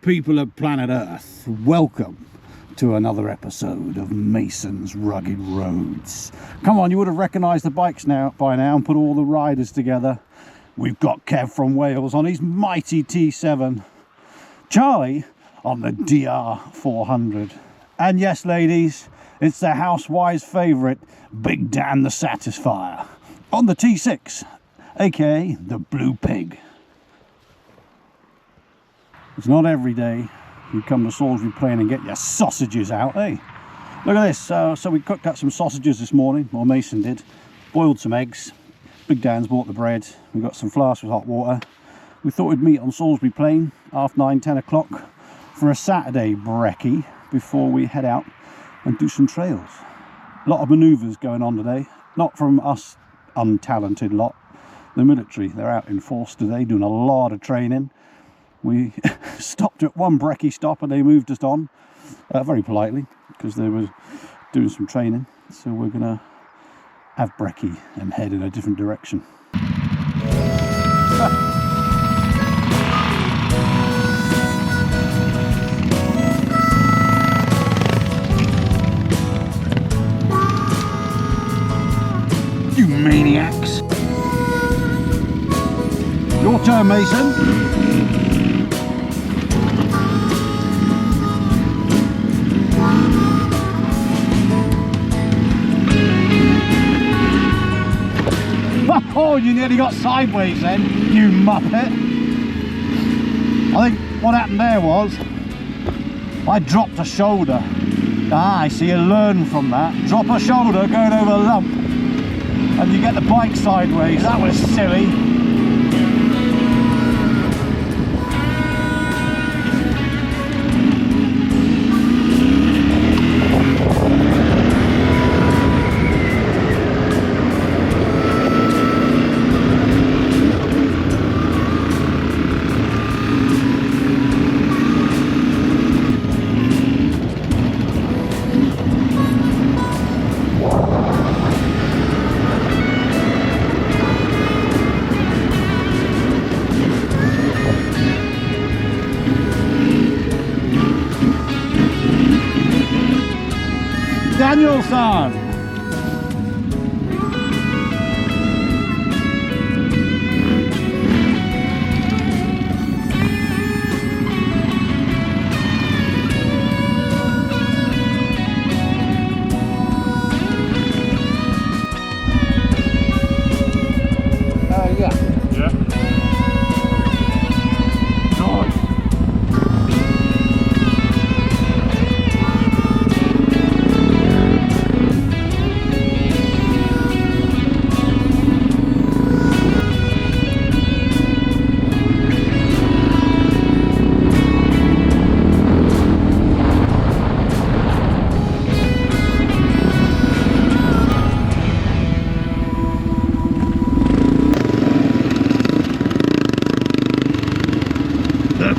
people of planet Earth, welcome to another episode of Mason's Rugged Roads. Come on, you would have recognised the bikes by now and put all the riders together. We've got Kev from Wales on his mighty T7, Charlie on the DR400, and yes ladies, it's the housewives' favourite, Big Dan the Satisfier on the T6, aka the Blue Pig. It's not every day you come to Salisbury Plain and get your sausages out, eh? Look at this. So we cooked up some sausages this morning, or Mason did. Boiled some eggs. Big Dan's bought the bread. We've got some flasks with hot water. We thought we'd meet on Salisbury Plain, 9:30, 10 o'clock, for a Saturday brekkie before we head out and do some trails. A lot of manoeuvres going on today. Not from us untalented lot. The military, they're out in force today doing a lot of training. We stopped at one brekkie stop and they moved us on very politely because they were doing some training. So we're going to have brekkie and head in a different direction. You maniacs! Your turn, Mason. Oh, you nearly got sideways then, you muppet. I think what happened there was I dropped a shoulder. Ah, I see, you learn from that. Drop a shoulder going over a lump and you get the bike sideways. That was silly. Daniel-san! Yeah. Yeah. Nice.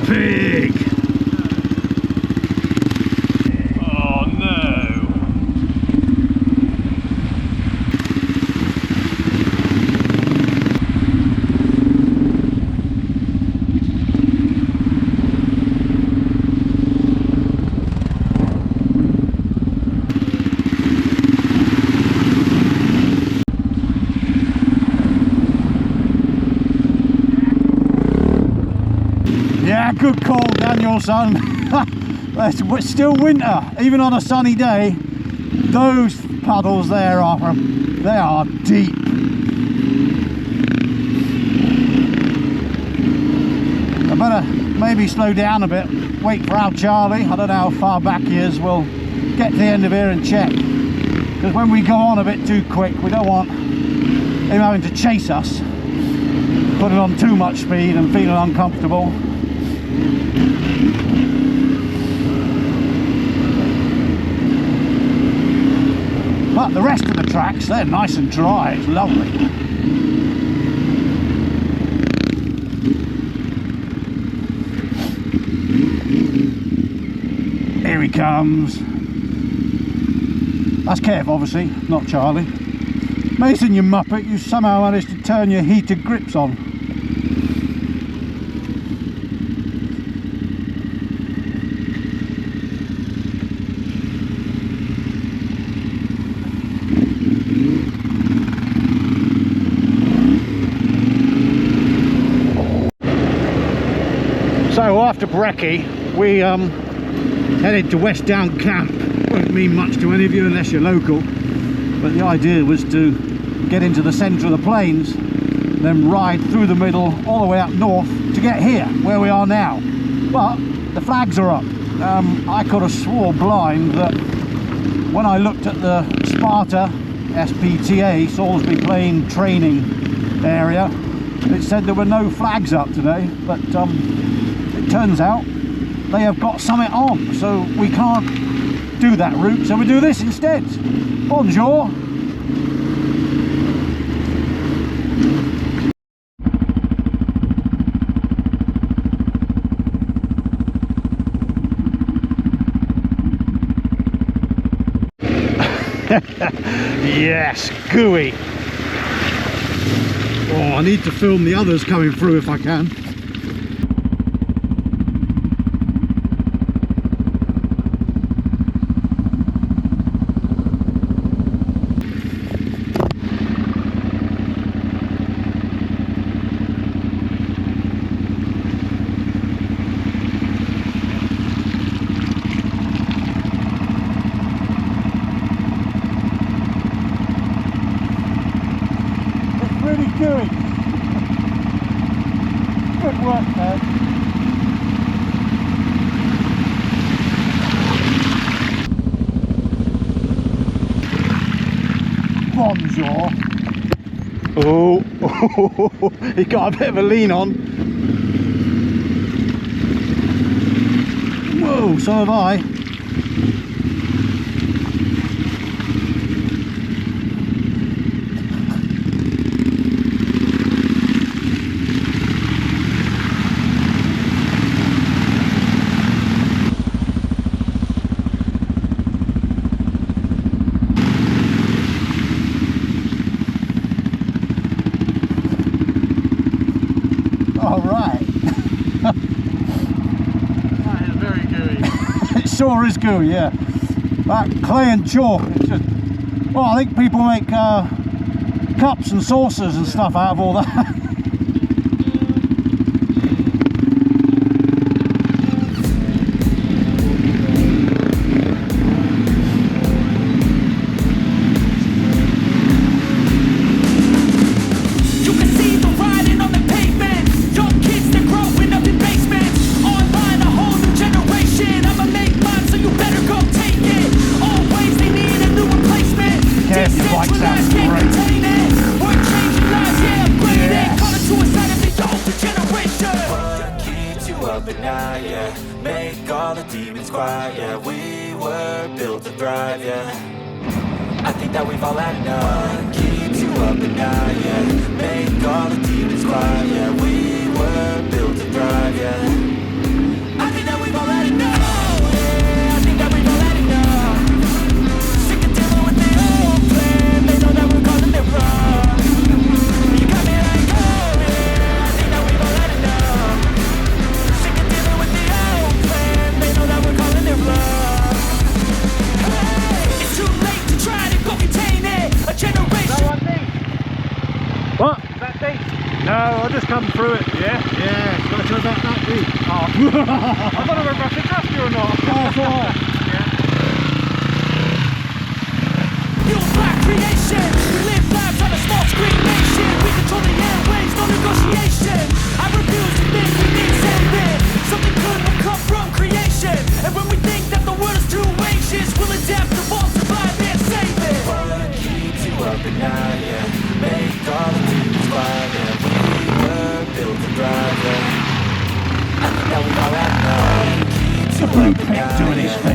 Pig! Oh no! Yeah, good call, Daniel-son. It's still winter, even on a sunny day. Those puddles there they are deep. I better maybe slow down a bit, wait for our Charlie. I don't know how far back he is. We'll get to the end of here and check. Because when we go on a bit too quick, we don't want him having to chase us, putting on too much speed and feeling uncomfortable. But the rest of the tracks, they're nice and dry. It's lovely. Here he comes. That's Kev, obviously, not Charlie. Mason, you muppet, you somehow managed to turn your heated grips on. So after brekkie, we headed to West Down Camp. Won't mean much to any of you unless you're local, but the idea was to get into the centre of the plains, then ride through the middle all the way up north to get here, where we are now. But the flags are up. I could have swore blind that when I looked at the Sparta SPTA, Salisbury Plain Training Area, it said there were no flags up today, but it turns out they have got something on, so we can't do that route, so we do this instead. Bonjour. Yes, gooey. Oh, I need to film the others coming through if I can. Gooey. Good work, man. Bonjour. Oh, he got a bit of a lean on. Whoa, so have I. Sure is gooey, yeah. That clay and chalk, it's just, well, I think people make cups and saucers and stuff out of all that. Make all the demons quiet, yeah. We were built to thrive, yeah. I think that we've all had enough. Keeps you up at night, yeah. Make all the demons quiet, yeah. We were built to thrive, yeah. I think that we've all had enough. Yeah, I think that we've all had enough. Sick of dealing with the old plan. They know that we're calling it wrong. You got me like, oh yeah, I think that we've all had enough. Sick of dealing with the old plan. They know that we're calling it wrong. Hey, it's too late to try to go contain it. A generation. Is that one thing? What? Is that deep? No, I'll just come through it. Yeah? Yeah, it's got to go about that deep. Oh. I don't know whether I should trust you or not. Oh, it's all right. Fuel black creation. We live lives on a small screen nation. We control the airwaves, no negotiation. I refuse to think we need saving. Something good will come from creation. And when we think that the world is too anxious, we'll adapt, evolve, survive, and save it. What keeps you up at night, yeah. Make all the demons quiet, yeah. We were built to thrive, yeah. I think that we all have enough. The Blue Pig doing his thing.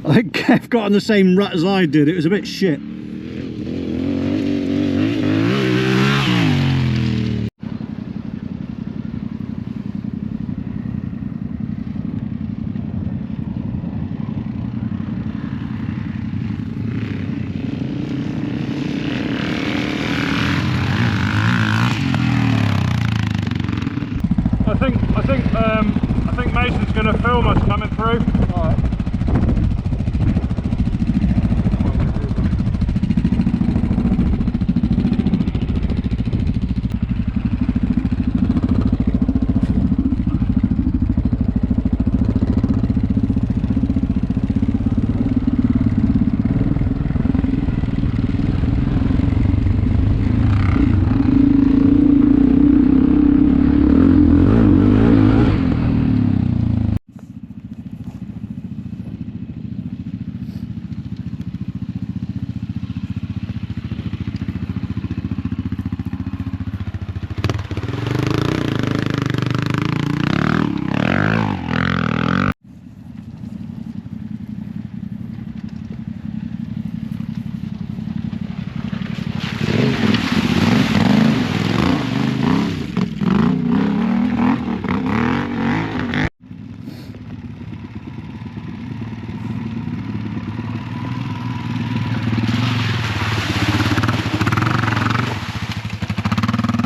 I think Kev got on the same rut as I did. It was a bit shit. I think Mason's going to film us coming through. All right.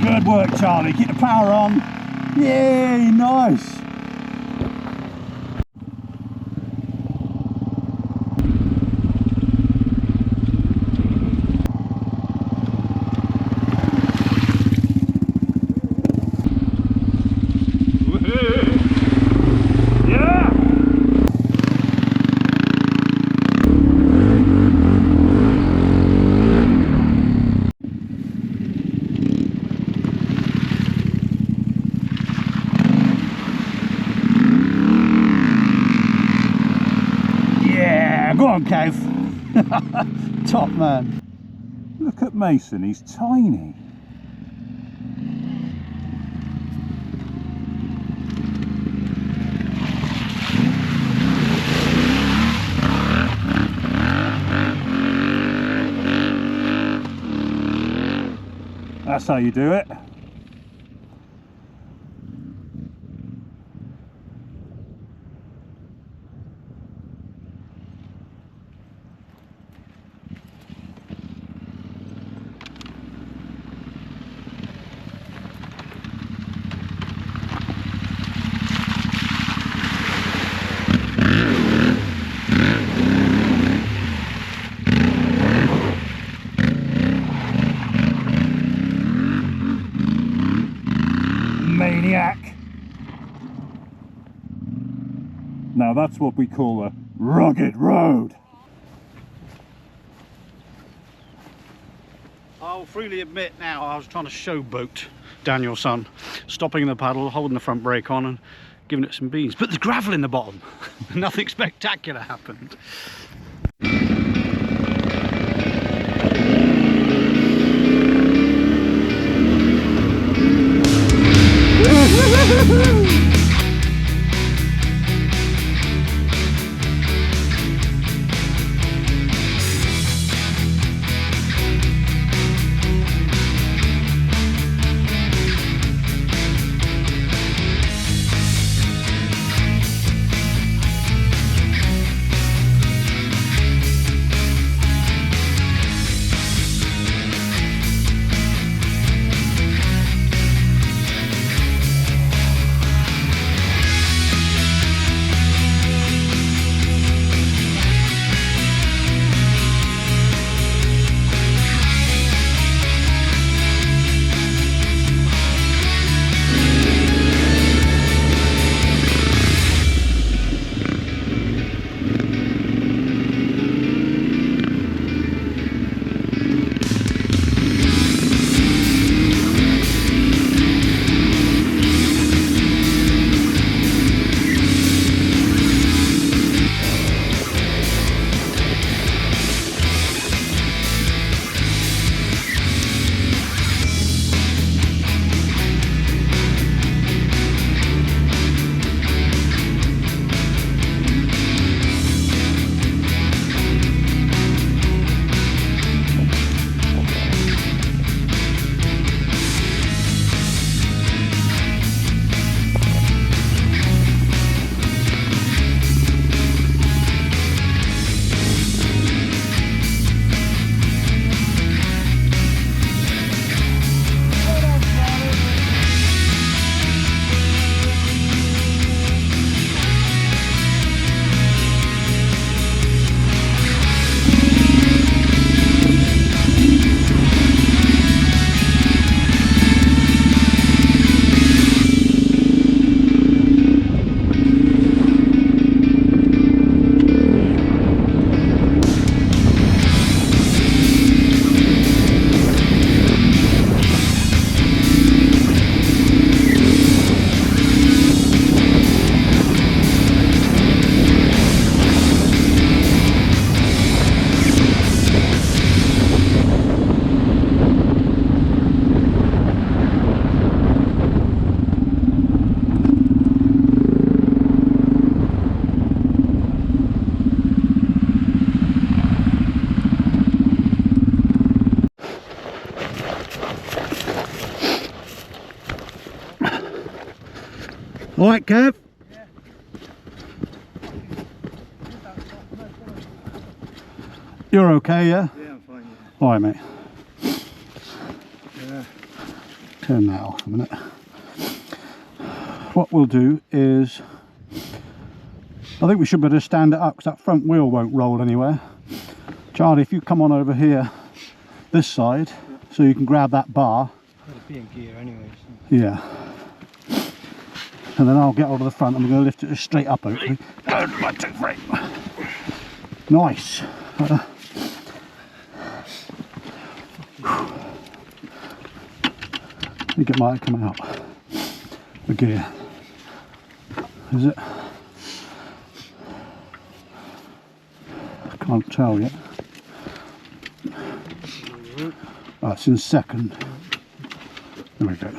Good work, Charlie. Keep the power on. Yay, nice. Go on, Kev. Top man. Look at Mason, he's tiny. That's how you do it. Maniac. Now that's what we call a rugged road. I'll freely admit now I was trying to showboat Daniel's son, stopping the paddle, holding the front brake on and giving it some beans. But there's gravel in the bottom. Nothing spectacular happened. All right, Kev? Yeah. You're okay, yeah? Yeah, I'm fine. All right, mate. Yeah. Turn that off a minute. What we'll do is, I think we should better stand it up because that front wheel won't roll anywhere. Charlie, if you come on over here, this side, so you can grab that bar. It'll be in gear anyway. So. Yeah. And then I'll get over the front and we're going to lift it straight up, hopefully. Good, 1, 2, 3. Nice. I think it might come out. The gear. Is it? Can't tell yet. Oh, it's in second. There we go.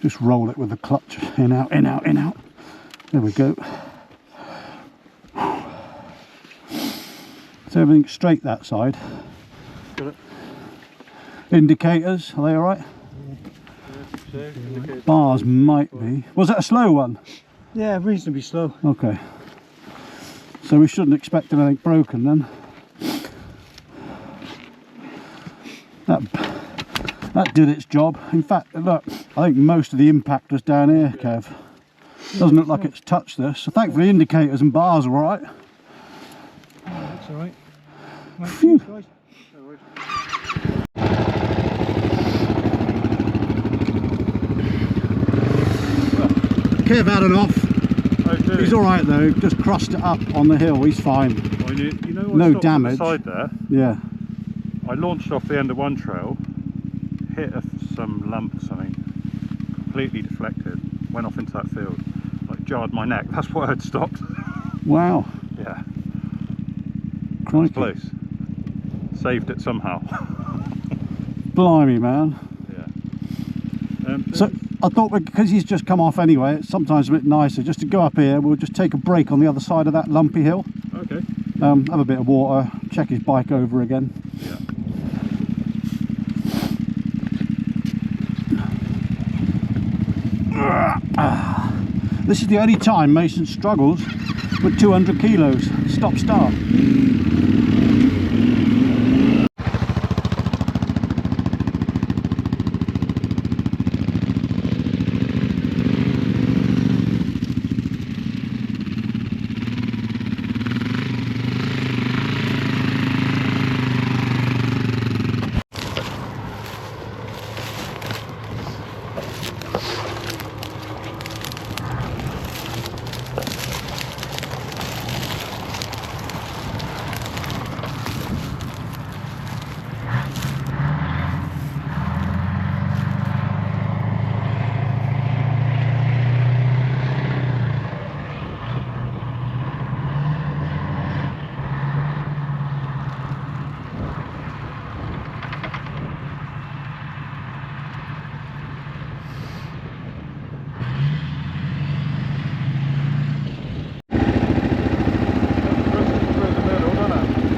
Just roll it with the clutch. In, out, in, out, in, out. There we go. So everything's straight that side. Got it. Indicators, are they alright? Yeah. Bars might be. Was that a slow one? Yeah, reasonably slow. Okay. So we shouldn't expect anything broken then. That did its job. In fact, look, I think most of the impact was down here, Kev. Doesn't look like it's touched this. So thankfully indicators and bars are alright. That's alright. Right, Phew. guys. Kev had it off. Oh, did He's it? alright though, just crossed it up on the hill, he's fine. Well, you know, I No stopped on the damage. side there. Yeah. I launched off the end of one trail, hit some lump or something, completely deflected, went off into that field, like jarred my neck. That's why I'd stopped. Wow. Yeah, Crikey. place. Saved it somehow. Blimey, man. Yeah. So I thought because he's just come off anyway, it's sometimes a bit nicer just to go up here. We'll just take a break on the other side of that lumpy hill. Okay. Have a bit of water, check his bike over again. Yeah. This is the only time Mason struggles with 200 kilos. Stop start.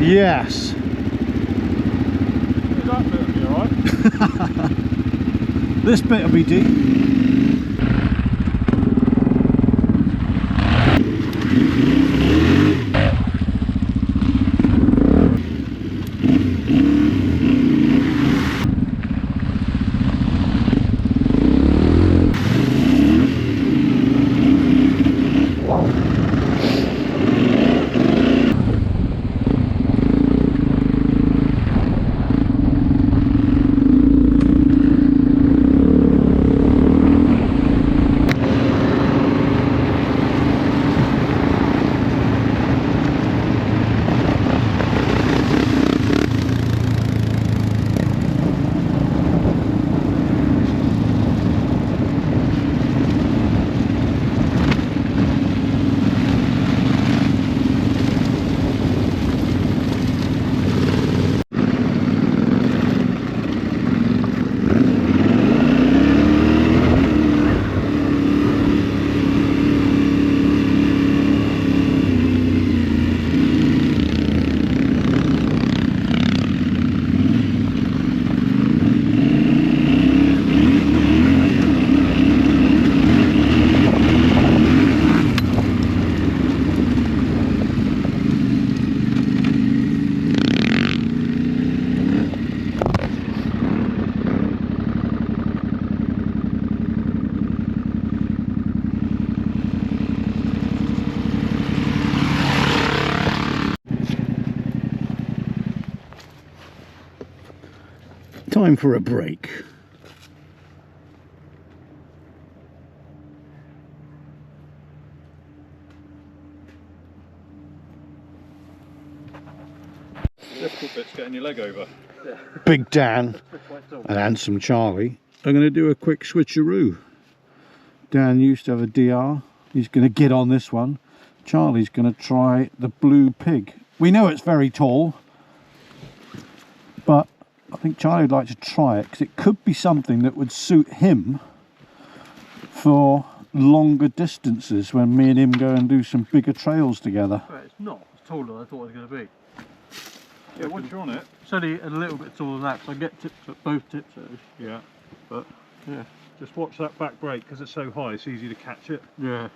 Yes. That bit will be alright. This bit will be deep. time for a break. Difficult bit's getting your leg over. Big Dan and Handsome Charlie are going to do a quick switcheroo. Dan used to have a DR. He's going to get on this one. Charlie's going to try the Blue Pig. We know it's very tall, but I think Charlie would like to try it because it could be something that would suit him for longer distances when me and him go and do some bigger trails together. Well, it's not as tall as I thought it was going to be. Yeah, once you're on it. It's only a little bit taller than that because I get tips at both tips. Yeah, but Yeah. just watch that back brake because it's so high, it's easy to catch it. Yeah.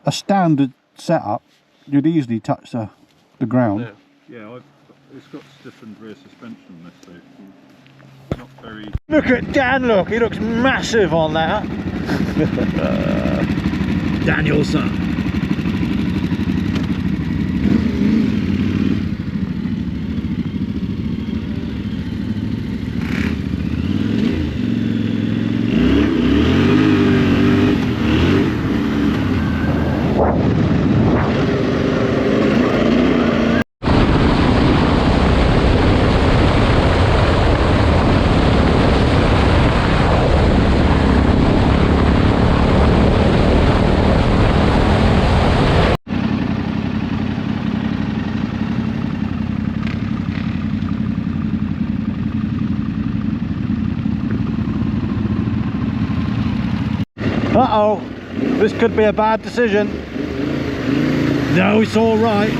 A standard setup, you'd easily touch the ground. Yeah. Yeah, it's got stiffened rear suspension, this, so not very. Look at Dan, look, he looks massive on that. Danielson. Uh-oh, this could be a bad decision. No, it's all right.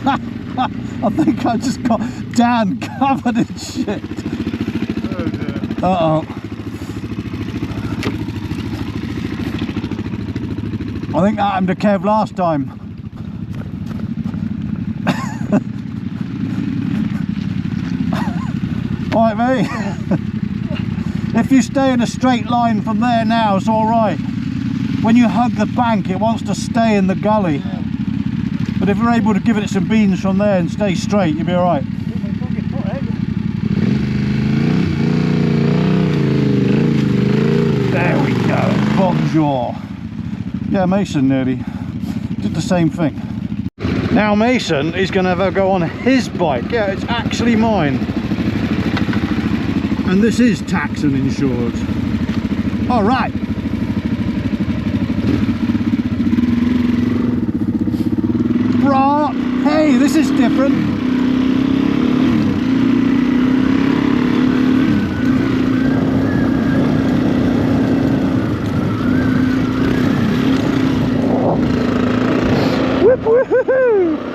I think I just got Dan covered in shit. Oh dear. Uh-oh. I think that happened to Kev last time. Right, mate. If you stay in a straight line from there now, it's all right. When you hug the bank, it wants to stay in the gully. Yeah. But if you're able to give it some beans from there and stay straight, you'll be all right. There we go. Bonjour. Yeah, Mason nearly did the same thing. Now Mason is going to have a go on his bike. Yeah, it's actually mine. And this is taxed and insured. All right. Brah. Hey, this is different. Whip, woohoo!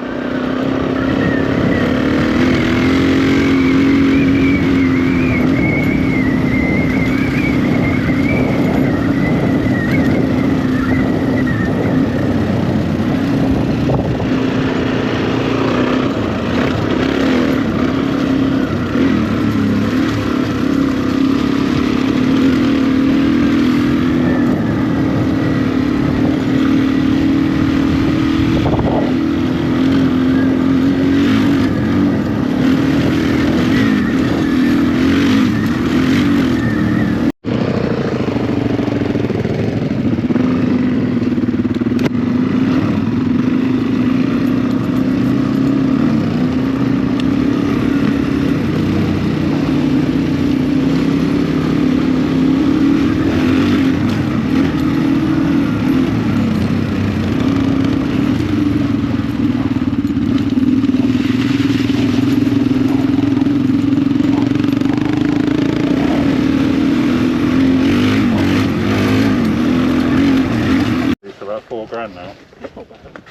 £4,000 now.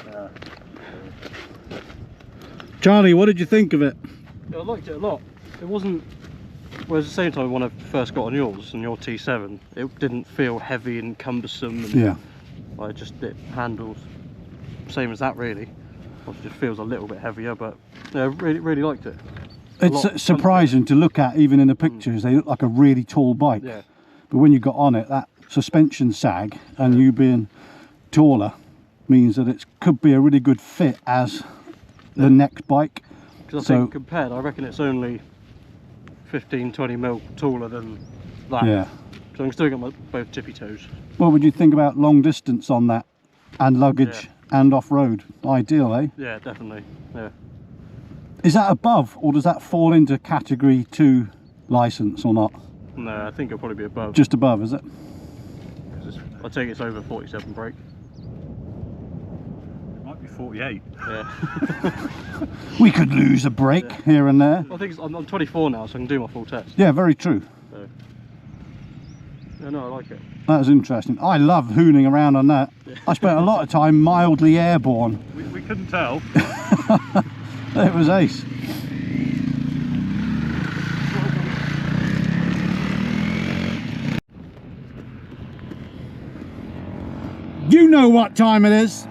Yeah. Charlie, what did you think of it? I liked it a lot. It wasn't, whereas at the same time when I first got on yours and your T7, it didn't feel heavy and cumbersome, and Yeah. it handles same as that really. It just feels a little bit heavier, but yeah, really liked it. It's surprising to look at, even in the pictures. They look like a really tall bike. Yeah. But when you got on it, that suspension sag, and you being taller means that it could be a really good fit as the next bike. Because I think compared, I reckon it's only 15-20 mil taller than that. Yeah. So I'm still got both tippy toes. What would you think about long distance on that, and luggage and off-road? Ideal, eh? Yeah, definitely. Yeah. Is that above, or does that fall into category 2 license or not? No, I think it'll probably be above. Just above, is it? I take it's over 47 brake. It might be 48. Yeah. We could lose a brake here and there. Well, I think I'm 24 now, so I can do my full test. Yeah, very true. So. Yeah, no, I like it. That was interesting. I love hooning around on that. Yeah. I spent a lot of time mildly airborne. We couldn't tell. It was ace. You know what time it is.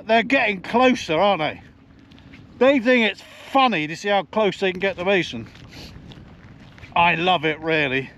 They're getting closer, aren't they? They think it's funny to see how close they can get to Mason. I love it, really.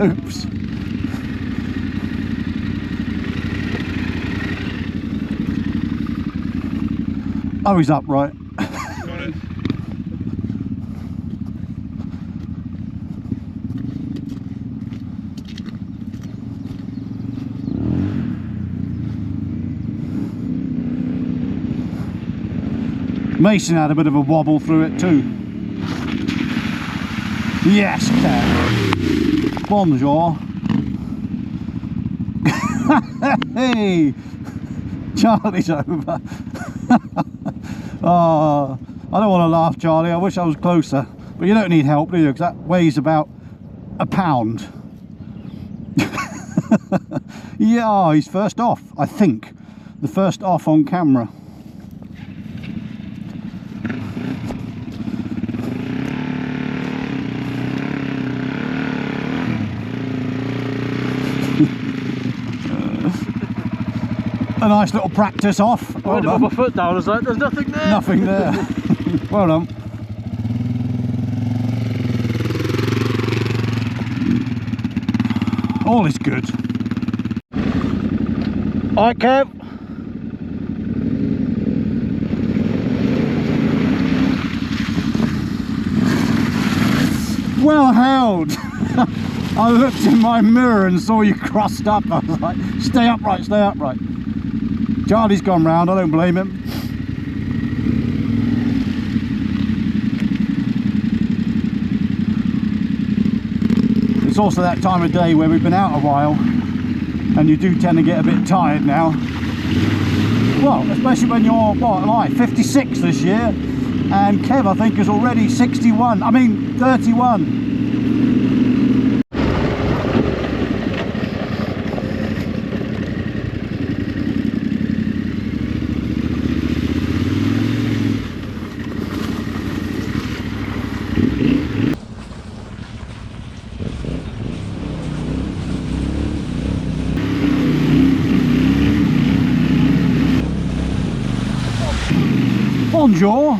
Oops. Oh, he's upright. Got it. Mason had a bit of a wobble through it too. Yes, Kev. Bonjour. Hey, Charlie's over. Oh, I don't want to laugh, Charlie. I wish I was closer, but you don't need help, do you? Because that weighs about a pound. Yeah, he's first off, I think. The first off on camera. A nice little practice off. I had to put my foot down, I was like, there's nothing there. Nothing there. Well done. All is good. Alright, Kev. Well held. I looked in my mirror and saw you crossed up. I was like, stay upright, stay upright. Charlie's gone round, I don't blame him. It's also that time of day where we've been out a while and you do tend to get a bit tired now. Well, especially when you're, what am I, 56 this year, and Kev I think is already 61, I mean 31. Bonjour.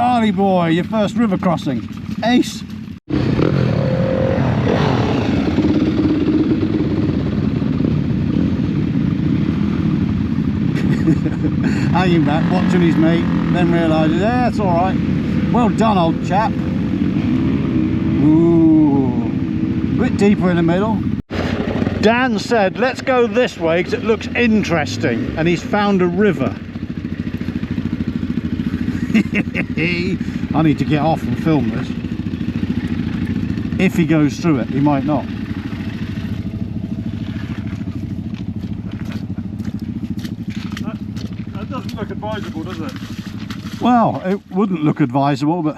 Charlie boy, your first river crossing. Ace. Hanging back, watching his mate, then realises, yeah, it's alright. Well done, old chap. Ooh, a bit deeper in the middle. Dan said, let's go this way because it looks interesting, and he's found a river. I need to get off and film this. If he goes through it, he might not. That doesn't look advisable, does it? Well, it wouldn't look advisable, but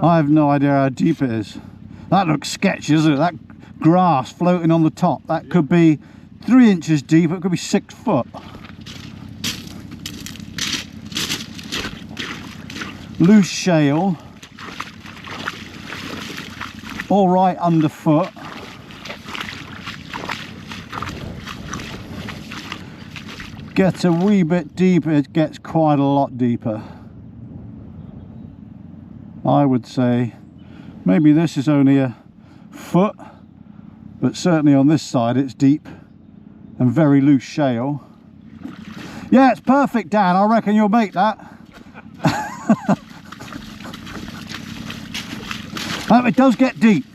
I have no idea how deep it is. That looks sketchy, doesn't it? That grass floating on the top, that could be 3 inches deep, it could be 6 foot. Loose shale, all right underfoot. Gets a wee bit deeper, it gets quite a lot deeper. I would say maybe this is only a foot, but certainly on this side it's deep and very loose shale. Yeah, it's perfect, Dan. I reckon you'll make that. It does get deep.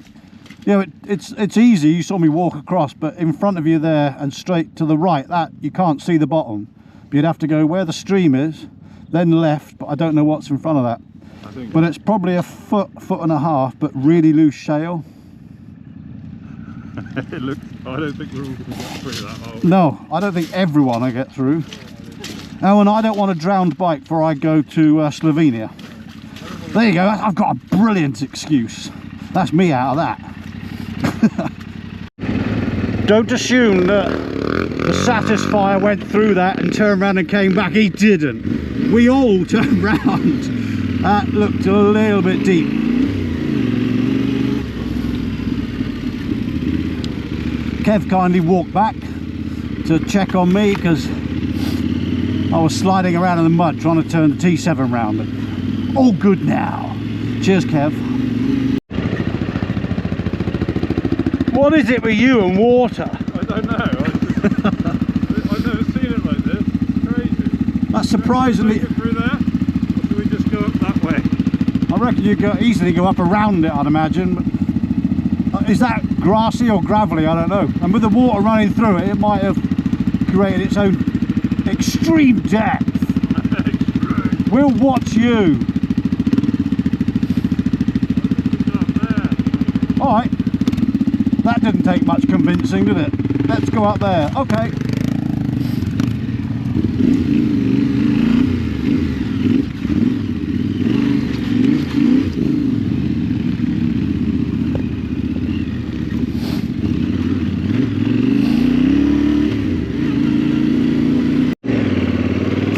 You know, it's easy. You saw me walk across, but in front of you there and straight to the right, that you can't see the bottom. But you'd have to go where the stream is, then left, but I don't know what's in front of that. But it's probably a foot and a half, but really loose shale. It looks, I don't think we're all going to get through that hole. No, I don't think everyone will get through. Oh, and I don't want a drowned bike before I go to Slovenia. There you go, I've got a brilliant excuse. That's me out of that. Don't assume that the Satisfier went through that and turned around and came back. He didn't. We all turned round. That looked a little bit deep. Kev kindly walked back to check on me because I was sliding around in the mud trying to turn the T7 round. All good now. Cheers, Kev. What is it with you and water? I don't know. I've never seen it like this. It's crazy. That's surprisingly. Should we through there, or should we just go up that way? I reckon you could easily go up around it, I'd imagine. But is that grassy or gravelly? I don't know. And with the water running through it, it might have created its own extreme depth. We'll watch you. Alright. That didn't take much convincing, did it? Let's go up there. Okay.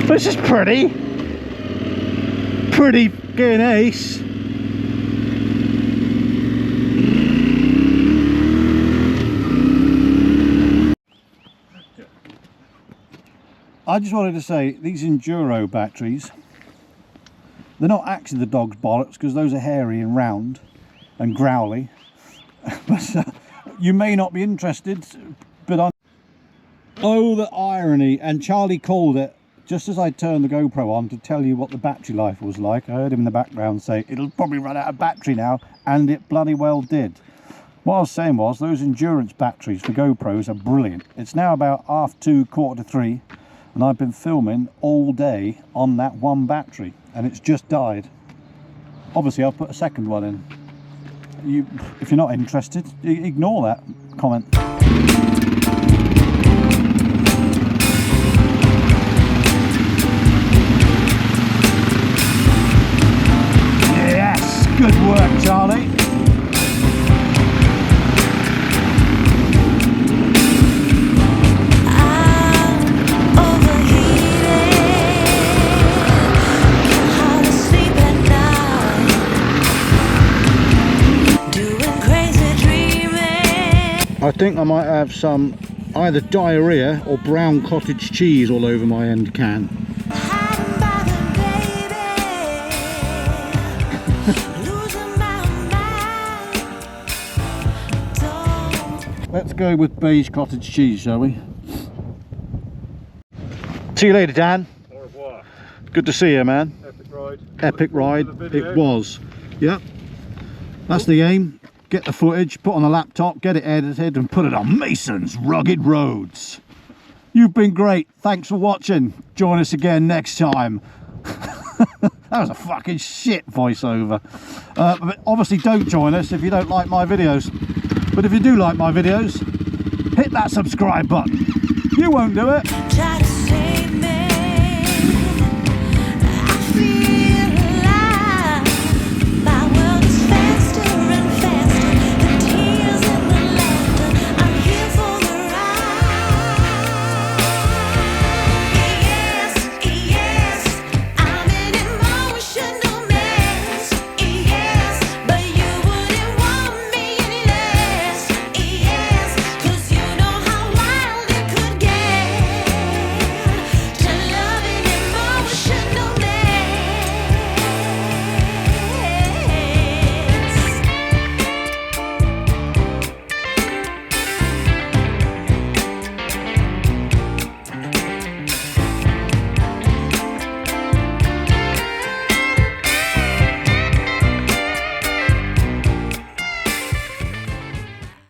This is pretty fucking ace. I just wanted to say, these Enduro batteries, they're not actually the dog's bollocks because those are hairy and round and growly. But you may not be interested, but I'm... Oh, the irony. And Charlie called it just as I turned the GoPro on to tell you what the battery life was like. I heard him in the background say, it'll probably run out of battery now, and it bloody well did. What I was saying was, those endurance batteries for GoPros are brilliant. It's now about 2:30, 2:45, and I've been filming all day on that one battery, and it's just died. Obviously, I'll put a second one in. If you're not interested, ignore that comment. Yes, good work, Charlie. I think I might have some either diarrhea or brown cottage cheese all over my end can. let's go with beige cottage cheese, shall we? See you later, Dan. Au revoir. Good to see you, man. Epic ride. Epic ride. Video. It was. Yep. That's the aim. Get the footage, put on the laptop, get it edited and put it on Mason's Rugged Roads. You've been great. Thanks for watching. Join us again next time. That was a fucking shit voiceover. But obviously don't join us if you don't like my videos. But if you do like my videos, hit that subscribe button. You won't do it.